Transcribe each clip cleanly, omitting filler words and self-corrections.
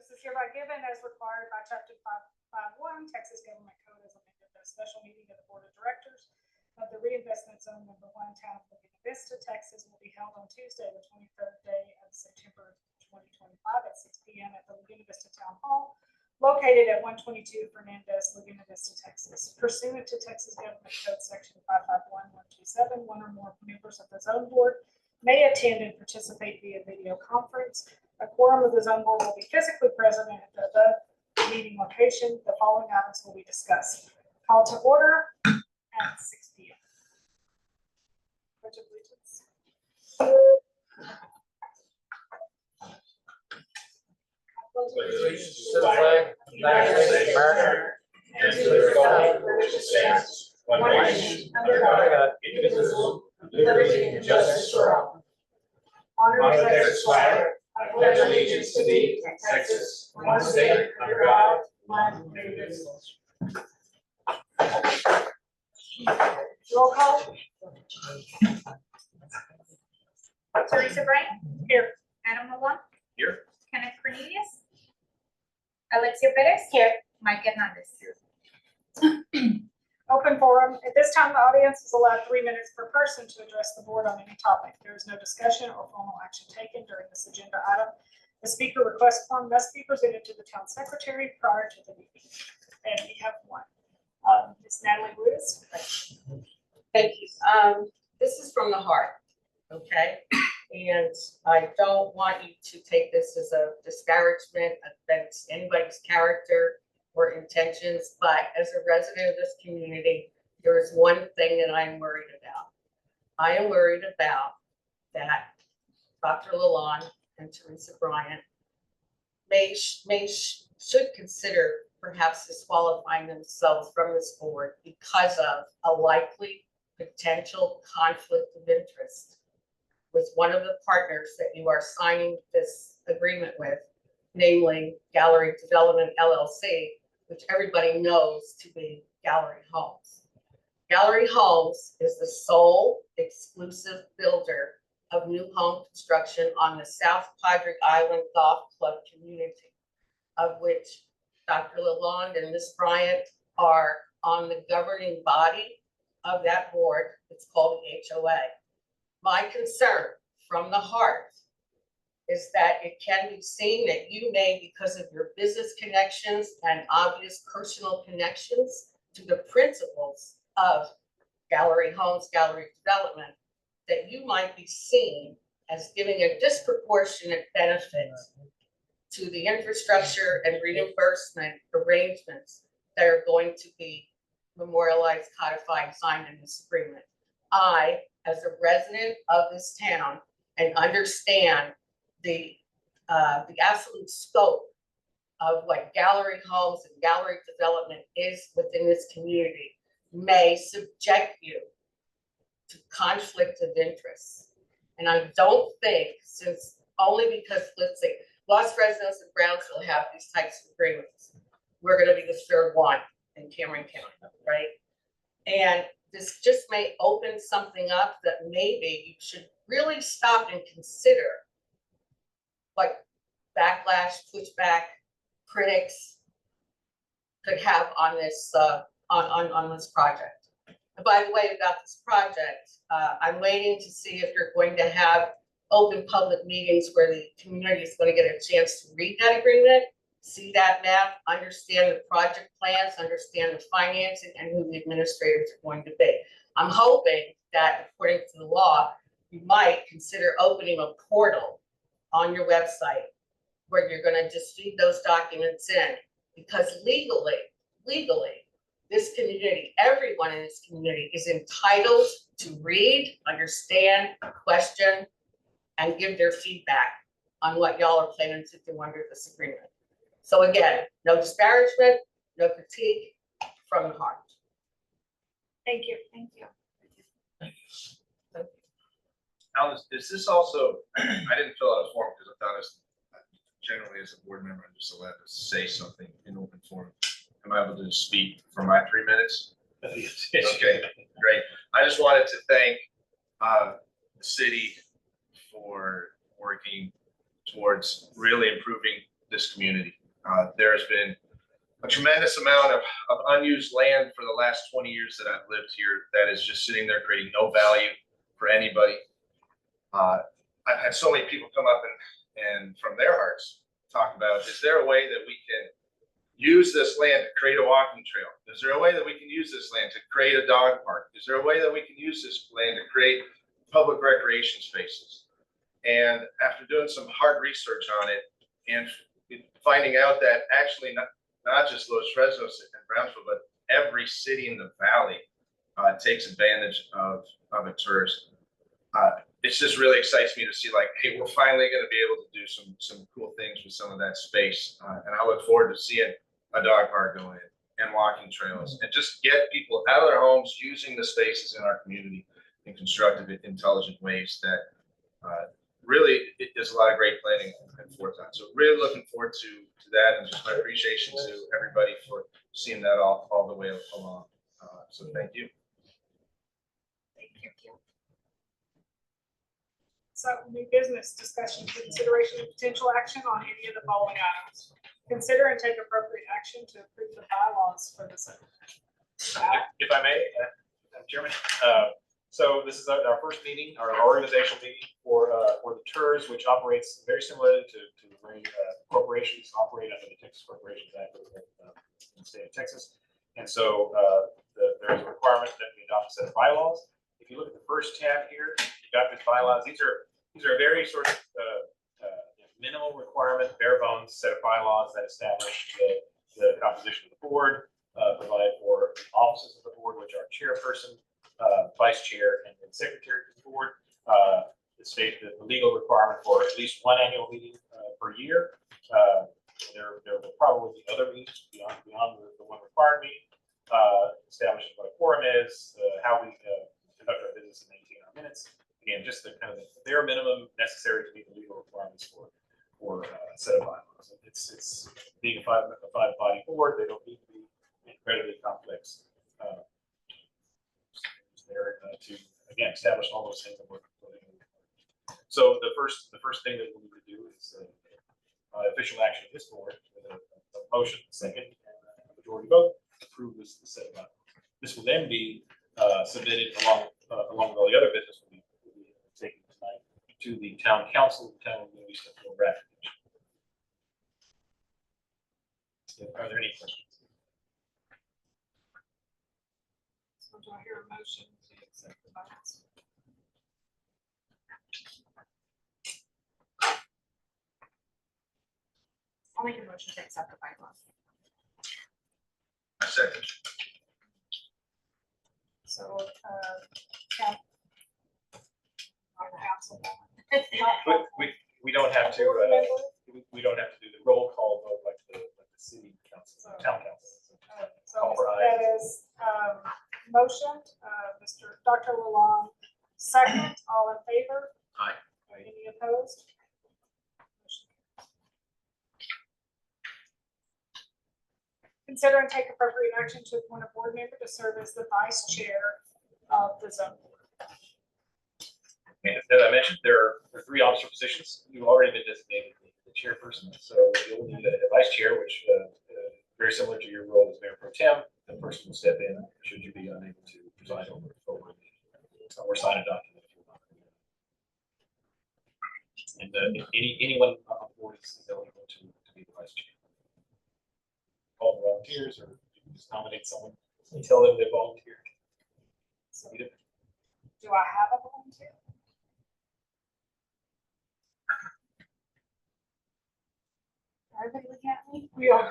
Notice is hereby given as required by Chapter 551 Texas Government Code as amended. A special meeting of the Board of Directors of the Reinvestment Zone Number 1 Town of Laguna Vista, Texas will be held on Tuesday, the 23rd day of September 2025 at 6 p.m. at the Laguna Vista Town Hall, located at 122 Fernandez, Laguna Vista, Texas. Pursuant to Texas Government Code Section 551127, one or more members of the Zone Board may attend and participate via video conference. A quorum of the Zone Board will be physically present at the above meeting location. The following items will be discussed. Call to order at 6 p.m. Pledge of Allegiance. Allegiance to the flag of the United States of America and to the republic for which it stands, one nation, under God, indivisible, with liberty and justice for all. Honor the Texas flag. I pledge allegiance to thee, Texas, one state, under God, one indivisible. Roll call. Teresa Bryant, Here. Adam Malone, Here. Kenneth Cornelius, Alexia Perez, here, Mike Hernandez. Open forum. At this time, the audience is allowed 3 minutes per person to address the board on any topic. There is no discussion or formal action taken during this agenda item. The speaker request form must be presented to the town secretary prior to the meeting. And we have one. Ms. Natalie Lewis. Thank you. This is from the heart, okay? And I don't want you to take this as a disparagement against anybody's character or intentions, but as a resident of this community, there is one thing that I'm worried about. I am worried about that Dr. Lalonde and Teresa Bryant should consider perhaps disqualifying themselves from this board because of a likely potential conflict of interest with one of the partners that you are signing this agreement with, namely Gallery Development LLC, which everybody knows to be Gallery Homes. Gallery Homes is the sole exclusive builder of new home construction on the South Padre Island Golf Club community, of which Dr. Lalonde and Ms. Bryant are on the governing body of that board. It's called the HOA. My concern from the heart is that it can be seen that you may, because of your business connections and obvious personal connections to the principles of Gallery Homes, Gallery Development, that you might be seen as giving a disproportionate benefit to the infrastructure and reimbursement arrangements that are going to be memorialized, codified, signed in this agreement. I, as a resident of this town, and understand the absolute scope of what Gallery Homes and Gallery Development is within this community, may subject you to conflict of interest. And I don't think, since only because, let's say, Los residents of Brownsville have these types of agreements, we're going to be the third one in Cameron County, right? And this just may open something up that maybe you should really stop and consider what backlash, pushback, critics could have on this on this project. And by the way, about this project, I'm waiting to see if you're going to have open public meetings where the community is going to get a chance to read that agreement, see that map, understand the project plans, understand the financing, and who the administrators are going to be. I'm hoping that, according to the law, you might consider opening a portal on your website where you're going to just feed those documents in, because legally, this community, everyone in this community is entitled to read, understand, question, and give their feedback on what y'all are planning to do under this agreement. So again, no disparagement, no critique, from the heart. Thank you. Thank you. Now, is this also, I didn't fill out a form because I thought generally as a board member, I'm just allowed to say something in open forum. Am I able to speak for my 3 minutes? Okay, great. I just wanted to thank the city for working towards really improving this community. There's been a tremendous amount of unused land for the last 20 years that I've lived here that is just sitting there creating no value for anybody. I've had so many people come up and from their hearts talk about, is there a way that we can use this land to create a walking trail? Is there a way that we can use this land to create a dog park? Is there a way that we can use this land to create public recreation spaces? And after doing some hard research on it and finding out that actually not just Los Fresnos and Brownsville, but every city in the valley takes advantage of a TIRZ. It just really excites me to see, like, hey, we're finally going to be able to do some cool things with some of that space. And I look forward to seeing a dog park go in and walking trails and just get people out of their homes using the spaces in our community in constructive, intelligent ways that really there's a lot of great planning and forethought. So really looking forward to that, and just my appreciation to everybody for seeing that all the way along. So thank you. Thank you. So new business discussion, consideration of potential action on any of the following items. Consider and take appropriate action to approve the bylaws for the center. If I may, Madam Chairman, so this is our first meeting, our organizational meeting for the TIRZ, which operates very similarly to the way corporations operate under the Texas Corporations Act in the state of Texas. And so there's a requirement that we adopt a set of bylaws. If you look at the first tab here, you got these bylaws. These are very sort of minimal requirement, bare bones set of bylaws that establish the composition of the board, provide for the offices of the board, which are chairperson, vice chair, and then secretary of the board. It states that the legal requirement for at least one annual meeting per year. There will probably be other meetings beyond the one required meeting. Establishing what a quorum is, how we conduct our business and maintain our minutes. Again, just the kind of the bare minimum necessary to meet the legal requirements for a set of bylaws. It's being a five body board. They don't need to be incredibly complex. There to again establish all those things that we're putting in. So the first thing that we need to do is official action of this board with a motion, second, and a majority vote to approve this set of bylaws. This will then be submitted along with all the other business will be taken tonight to the town council. The town will be sent for ratification. Are there any questions? So do I hear a motion to accept the bylaws? I'll make a motion to accept the bylaws. I second. So, council. We don't have to. We don't have to do the roll call vote like the city council, town council. So that is motion, Dr. Lalonde, second, all in favor? Aye. Any opposed? Consider and take appropriate action to appoint a board member to serve as the vice chair of the zone board. And as I mentioned, there are 3 officer positions. You've already been designated the chairperson, so you'll need a vice chair, which very similar to your role as mayor pro tem. The person will step in should you be unable to preside over or sign a document. And anyone on the board is eligible to be the vice chair. All volunteers, or you can just nominate someone and tell them they volunteered. So, do I have a volunteer? Are they looking at me? We are.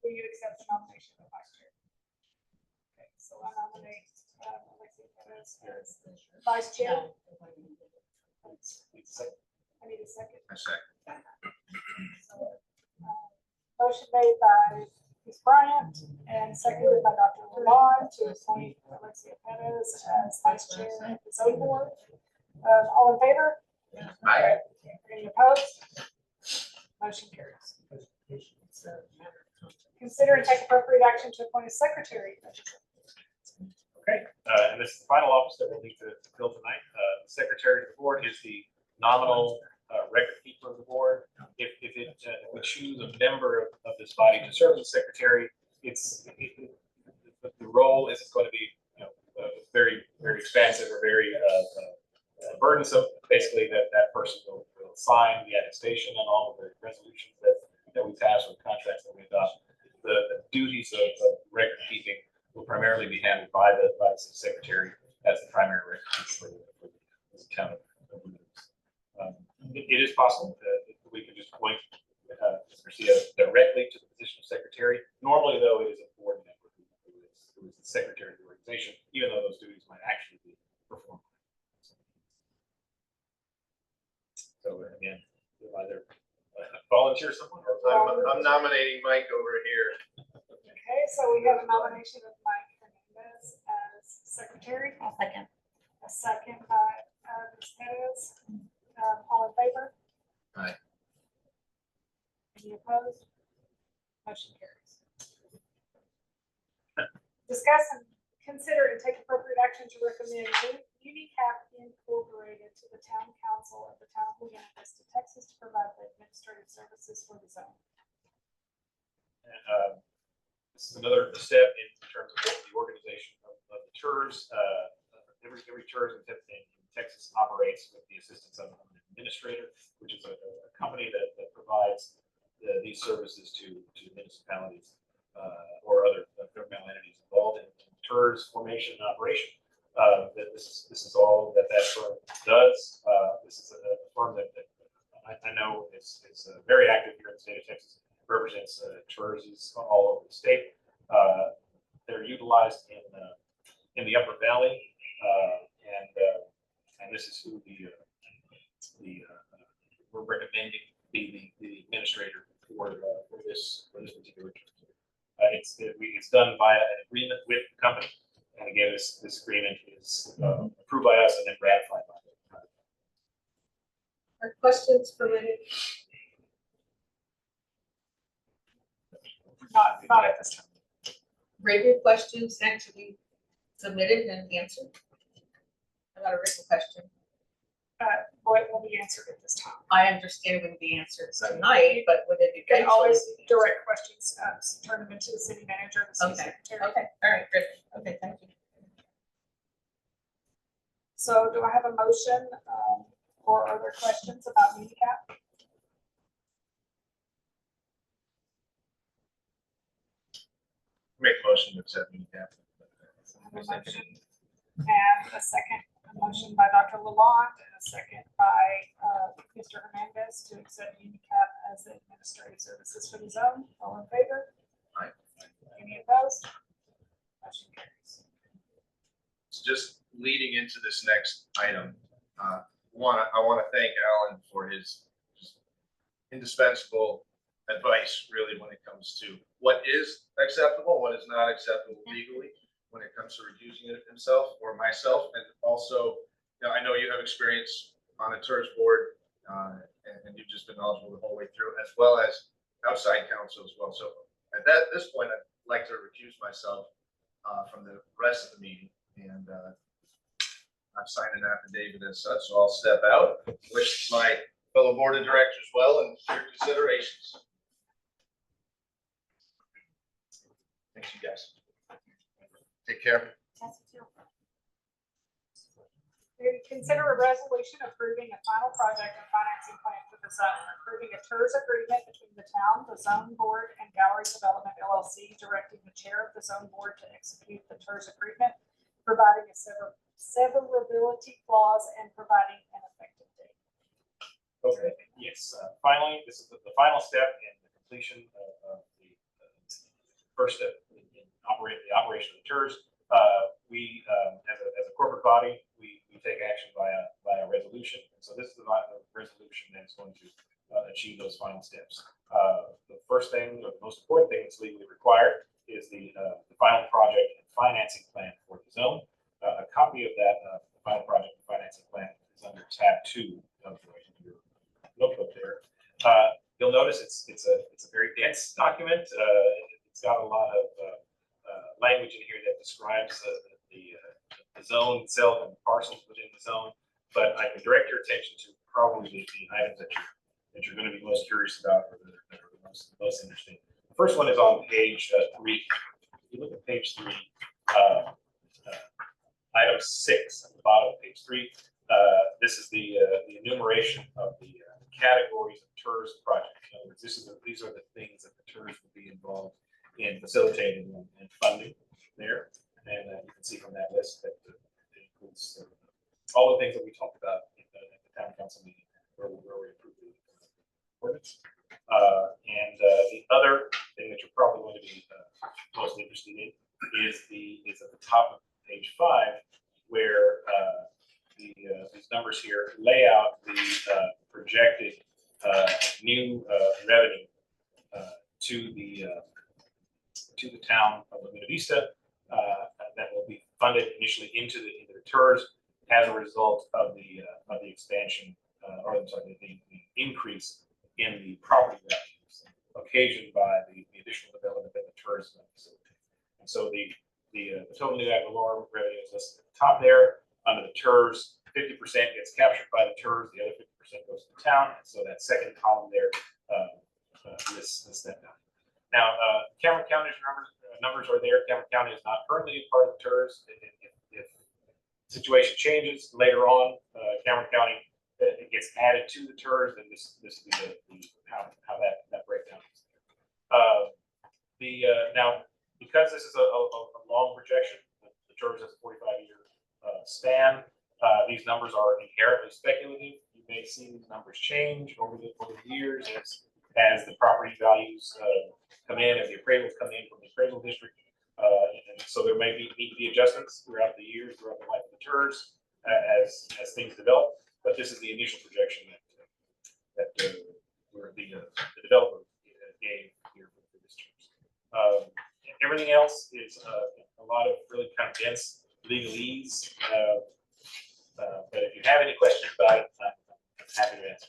Will you accept the nomination of vice chair? Okay, so I nominate Alexia Perez as vice chair. I need a second. I second. So, motion made by Ms. Bryant and seconded by Dr. Lalonde to appoint Alexia Perez as vice chair of the zone board. All in favor? Aye. Any opposed? Motion carries. Consider and take appropriate action to appoint a secretary. Okay, and this is the final office that we'll need to fill tonight. The secretary of the board is the nominal record keeper of the board. If we choose a member of this body to serve as secretary, the role isn't going to be, very, very expansive or very burdensome. Basically, that person will sign the attestation and all of the resolutions that we pass or the contracts that we adopt. The duties of record keeping will primarily be handled by the secretary as the primary record keeper for the town of it is possible that we can just appoint Garcia directly to the position of secretary. Normally, though, it is a board member who is the secretary of the organization, even though those duties might actually be performed. So again, either volunteer someone or I'm nominating Mike over here. Okay, so we have a nomination of Mike Hernandez as secretary, I'll second. a second by Ms. Perez. All in favor? Aye. Any opposed? Motion carries. Discuss and consider and take appropriate action to recommend Unicap Incorporated to the town council of the town of Laguna Vista, Texas, to provide the administrative services for the zone. And this is another step in terms of the organization of the TIRZ. Every TIRZ in Texas operates with the assistance of an administrator, which is a company that provides these services to municipalities or other governmental entities involved in TIRZ formation and operation. This is all that firm does. This is a firm that I know is very active here in the state of Texas. Represents TIRZs all over the state. They're utilized in the Upper Valley, and this is who we're recommending be the administrator for this particular. It's done via an agreement with the company, and again, this agreement is approved by us and then ratified by them. Are questions permitted? Not at this time. Written questions sent to be submitted and answered? I got a written question. What will be answered at this time? I understand it would be answered tonight, but would it You can eventually always be answered? direct questions, turn them into the city manager, the city Okay, secretary. okay, all right, good. Okay, thank you. So do I have a motion, or are there questions about Unicap? Make a motion to accept Unicap. So I have a motion and a second, a motion by Dr. Lalonde and a second by Mr. Hernandez to accept Unicap as the administrative services for the zone. All in favor? Aye. Any opposed? Motion carries. So just leading into this next item, I want to thank Alan for his just indispensable advice, really, when it comes to what is acceptable, what is not acceptable legally, when it comes to recusing it himself or myself. And also, I know you have experience on a TIRZ board, and you've just been knowledgeable the whole way through, as well as outside counsel as well. So at this point, I'd like to recuse myself from the rest of the meeting, and I've signed an affidavit as such, so I'll step out. Wish my fellow board of directors well and your considerations. Thanks, you guys. Take care. Consider a resolution approving a final project and financing plan for the zone, approving a TIRZ agreement between the town, the zone board, and Gallery Development LLC, directing the chair of the zone board to execute the TIRZ agreement, providing a severability clause and providing an effective date. Okay, yes, finally, this is the final step in the completion of the first step in the operation of the TIRZ. We, as a corporate body, we take action via resolution. And so this is the resolution that is going to achieve those final steps. The first thing, or the most important thing that's legally required is the final project and financing plan for the zone. A copy of that final project and financing plan is under tab 2 of your notebook there. You'll notice it's a very dense document. It's got a lot of language in here that describes the zone itself and the parcels within the zone. But I can direct your attention to probably the items that you're going to be most curious about or that are the most interesting. The first one is on page 3. If you look at page 3, item 6 at the bottom of page 3. This is the enumeration of the categories of TIRZ projects. In other words, these are the things that the TIRZ will be involved in facilitating and funding there. And you can see from that list that it includes all the things that we talked about at the town council meeting where we approved the ordinance. And the other thing that you're probably going to be most interested in is at the top of page 5, where these numbers here lay out the projected new revenue to the town of Laguna Vista that will be funded initially into the TIRZ as a result of the expansion, or I'm sorry, the increase in the property values occasioned by the additional development that the TIRZ facility. And so the total new ad valorem revenue is listed at the top there. Under the TIRZ, 50% gets captured by the TIRZ, the other 50% goes to the town. And so that second column there lists that down. Now, Cameron County's numbers are there. Cameron County is not currently a part of the TIRZ. If the situation changes later on, Cameron County it gets added to the TIRZ, and this will be how that breakdown is. Now, because this is a long projection, the TIRZ has a 45-year span. These numbers are inherently speculative. You may see these numbers change over the years as the property values come in, as the appraisals come in from the appraisal district. And so there may need to be adjustments throughout the years, throughout the life of the TIRZ as things develop. But this is the initial projection that the developer gave here for this TIRZ. Everything else is a lot of really kind of dense legalese. But if you have any questions about it, I'm happy to answer.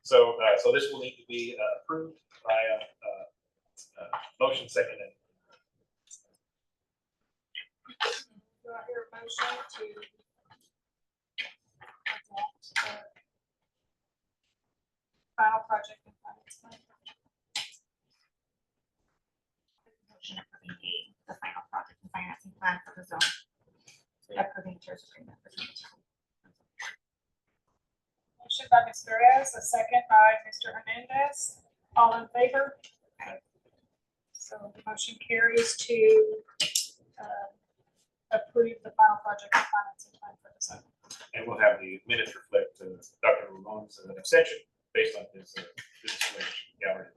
So this will need to be approved by a motion second. Do I hear a motion to adopt the final project and finance plan? Motion approving the final project and financing plan for the zone. Approving TIRZ agreement. Motion by Ms. Perez, a second by Mr. Hernandez. All in favor? So the motion carries to approve the final project and financing plan for the zone. And we'll have the minutes reflect Dr. Ramon's abstention based on his gallery.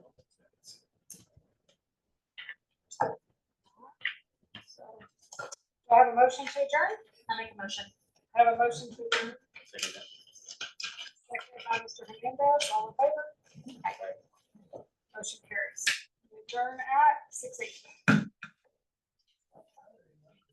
So, do I have a motion to adjourn? I make a motion. I have a motion to adjourn. Second by Mr. Hernandez. All in favor? Motion carries. We adjourn at 6:08.